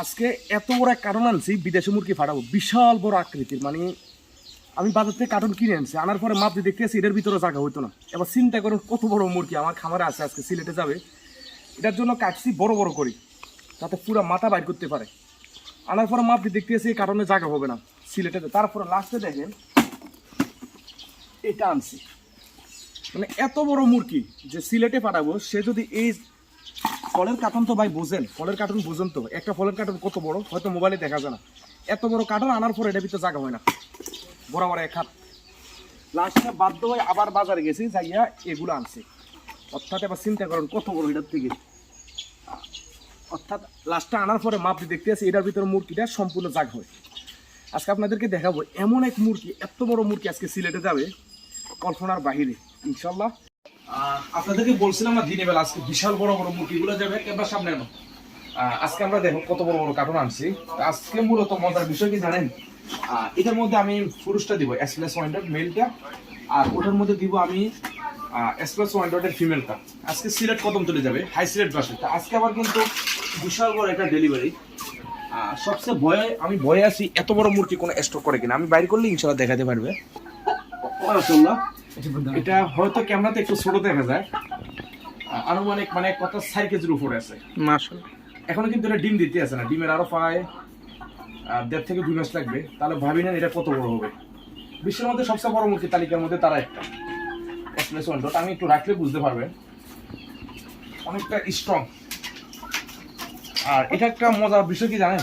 আজকে এত বড় এক কার্টন আনছি বিদেশি মুরগি ফাটাবো, বিশাল বড় আকৃতির। মানে আমি বাজার থেকে কার্টন কিনে আনছি, আনার পরে মাপতে দেখতেছি এটার ভিতরে জায়গা হইতো না। এবার চিন্তা করুন কত বড় মুরগি আমার খামারে আছে, আজকে সিলেটে যাবে। এটার জন্য কাটছি বড় বড় করি, যাতে পুরো মাথা বাইর করতে পারে। আনার পরে মাপতে দেখতেছি এই কারণে জায়গা হবে না সিলেটেতে। তারপরে লাস্টে দেখেন এটা আনছি। মানে এত বড় মুরগি যে সিলেটে পাঠাবো, সে যদি এই ফলের কার্টন, তো ভাই বোঝেন, ফলের কার্টন বোঝেন তো, একটা ফলের কার্টন কত বড় হয়তো মোবাইলে দেখা যায় না। এত বড় কার্টন আনার পরে এটা ভিতরে জায়গা হয় না, বরাবর এক হাত। লাস্টে বাধ্য হয়ে আবার বাজারে গেছি, যাইয়া এগুলো আনছি। অর্থাৎ এবার চিন্তা করেন কত বড় এটার থেকে। অর্থাৎ লাস্টে আনার পরে মাপটি দেখতে আসি, এটার ভিতরে মুরগিটা সম্পূর্ণ জাগ হয়। আজকে আপনাদেরকে দেখাবো এমন এক মুরগি, এত বড় মুরগি আজকে সিলেটে যাবে কল্পনার বাহিরে ইনশাল্লাহ। আপনাদেরকে বলছিলাম না দিনের বেলা আজকে বিশাল বড় বড় মুরগিগুলো যাবে ক্যামেরার সামনে। আজকে আমরা দেখো কত বড় বড় কার্টুন আনছি। আজকে মূলত মজার বিষয় কি জানেন, এটার মধ্যে আমি পুরুষটা দিব S+100 মেলটা, আর ওটার মধ্যে দিব আমি S+100 ফিমেলটা। আজকে সিলেট কদম চলে যাবে, হাই সিলেট বাসে। আজকে আবার কিন্তু বিশাল বড় একটা ডেলিভারি। সবচেয়ে আমি ভয়ে আছি এত বড় মুরগি কোনো স্টক করে কিনা। আমি বাইর করলে ইনশাল্লাহ দেখাতে পারবে। এটা হয়তো ক্যামেরাতে একটু ছোট দেখা যায়, আনুমানিক মানে কত 4 কেজির উপরে আছে মাশাআল্লাহ। এখনো কিন্তু এটা ডিম দিতে আছে না, ডিমের আরো প্রায় 1.5 থেকে 2 মাস লাগবে। তাহলে ভাবি না এটা কত বড় হবে। বিশ্বের মধ্যে সবচেয়ে বড় মুরগি তালিকার মধ্যে তারা একটা S+100। আমি একটু রাখলে বুঝতে পারবেন, অনেকটা স্ট্রং। আর এটা একটা মজার বিষয় কি জানেন,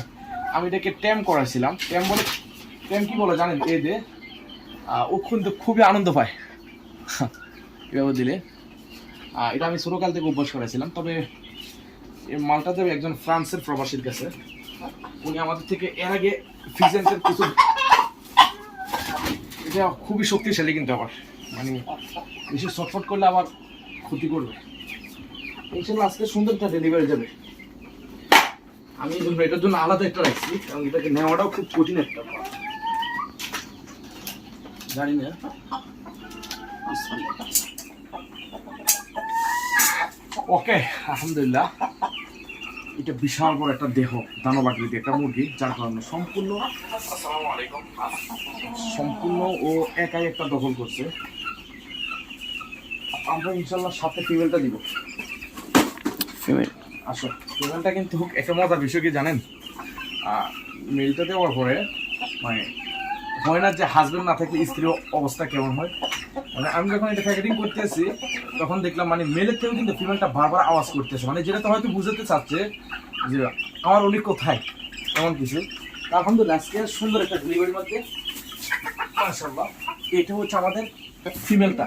আমি এটাকে ট্যাম করাইছিলাম। ট্যাম কি বলে জানেন, এই যে ও কিন্তু খুবই আনন্দ পায় এভাবে দিলে। এটা আমি ছোটকাল থেকে অভ্যাস করেছিলাম। তবে এই মালটা যাবে একজন ফ্রান্সের প্রবাসীর কাছে। উনি আমাদের থেকে এর আগে ফিজেন্টের কিছু, এটা খুবই শক্তিশালী কিন্তু আবার, মানে বেশি শটফট করলে আবার ক্ষতি করবে। এই জন্য আজকে সুন্দর একটা ডেলিভারি যাবে। আমি এটার জন্য আলাদা একটা রাখছি, কারণ এটাকে নেওয়াটাও খুব কঠিন একটা, জানি না। ওকে, আলহামদুলিল্লাহ। এটা বিশাল বড় একটা দেহ, দানব আকৃতির একটা মুরগি, যার কারণে সম্পূর্ণ ও একাই একটা দখল করছে। আমরা ইনশাল্লাহ সাথে ফিমেলটা দিব। ফিমেল আসো, ফিমেলটা কিন্তু একটা মজার বিষয় কি জানেন, মেলটা দেওয়ার পরে মানে হয় না যে হাজবেন্ড না থাকলে স্ত্রীর অবস্থা কেমন হয়। মানে আমি যখন এটা প্যাকেটিং করতেছি তখন দেখলাম মানে মেলের থেকেও কিন্তু ফিমেলটা বারবার আওয়াজ করতেছে, মানে যেটা তো হয়তো বুঝাতে চাচ্ছে যে আমার উনি কোথায়, এমন কিছু। আলহামদুলিল্লাহ আজকে সুন্দর একটা ডেলিভারির মধ্যে মাশাআল্লাহ। এটা হচ্ছে আমাদের ফিমেলটা।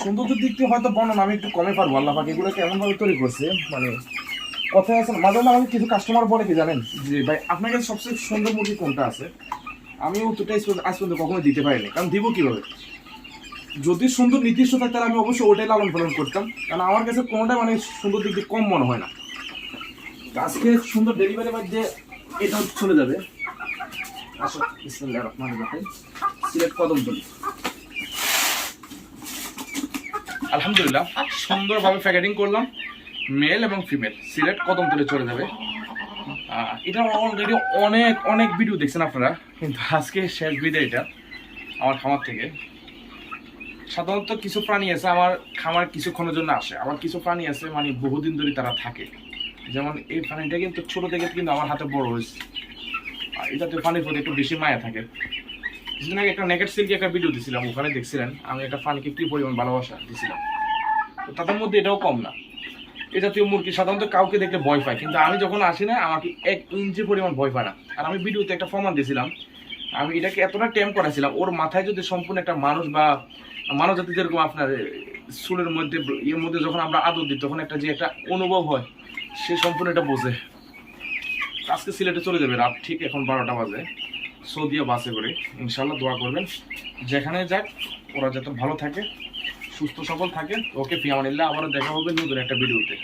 সৌন্দর্যের দিক থেকে হয়তো বর্ণনা আমি একটু কমে পারবো, আল্লাহ পাক এগুলোকে এমনভাবে তৈরি করছে। মানে কথায় আছে, মাঝে মাঝে আমাকে কিছু কাস্টমার বলে কি জানেন, যে ভাই আপনার কাছে সবচেয়ে সুন্দর মুরগি কোনটা আছে। আমি উত্তরটা আজ পর্যন্ত কখনো দিতে পারিনি, কারণ দিব কিভাবে। যদি সুন্দর নির্দিষ্ট থাকে তাহলে আমি অবশ্যই ওটাই লালন পালন করতাম, কারণ আমার কাছে কোনোটাই মানে সুন্দর দিক দিয়ে কম মনে হয় না। আজকে সুন্দর ডেলিভারির মধ্যে এটা চলে যাবে। আসো, বিসমিল্লাহির রহমানির রহিম। সিলেট কদমতলী। আলহামদুলিল্লাহ সুন্দরভাবে প্যাকেটিং করলাম, মেল এবং ফিমেল সিলেট কদমতলী চলে যাবে। এটা অলরেডি অনেক অনেক ভিডিও দেখছেন আপনারা, কিন্তু আজকে শেষ ভিডিও এটা আমার খামার থেকে। সাধারণত কিছু প্রাণী আছে আমার খামার কিছুক্ষণের জন্য আসে, আবার কিছু প্রাণী আছে মানে বহুদিন ধরে তারা থাকে। যেমন এই প্রাণীটা কিন্তু ছোট থেকে কিন্তু আমার হাতে বড় হয়েছে। এটাতে প্রাণীর প্রতি একটু বেশি মায়া থাকে। কিছুদিন আগে একটা নেকেট সিল্কি একটা ভিডিও দিয়েছিলাম, ওখানে দেখছিলেন আমি একটা প্রাণীকে কি পরিমাণ ভালোবাসা দিয়েছিলাম। তো তাদের মধ্যে এটাও কম না। এ জাতীয় মুরগি সাধারণত কাউকে দেখলে ভয় পায়, কিন্তু আমি যখন আসি না আমাকে 1 ইঞ্চি পরিমাণ ভয় পায় না। আর আমি ভিডিওতে একটা প্রমাণ দিয়েছিলাম, আমি এটাকে এতটা টেম করেছিলাম, ওর মাথায় যদি সম্পূর্ণ একটা মানুষ বা মানব জাতি যেরকম আপনার চুলের মধ্যে এর মধ্যে যখন আমরা আদর দিই তখন একটা যে একটা অনুভব হয়, সে সম্পূর্ণ এটা বোঝে। আজকে সিলেটে চলে যাবে রাত ঠিক এখন 12টা বাজে, সৌদিয়া বাসে করে। ইনশাল্লাহ দোয়া করবেন, যেখানে যাক ওরা যাতে ভালো থাকে, সুস্থ সবল থাকে। ওকে ফি আমানিল্লাহ, আবারও দেখা হবে নতুন একটা ভিডিওতে।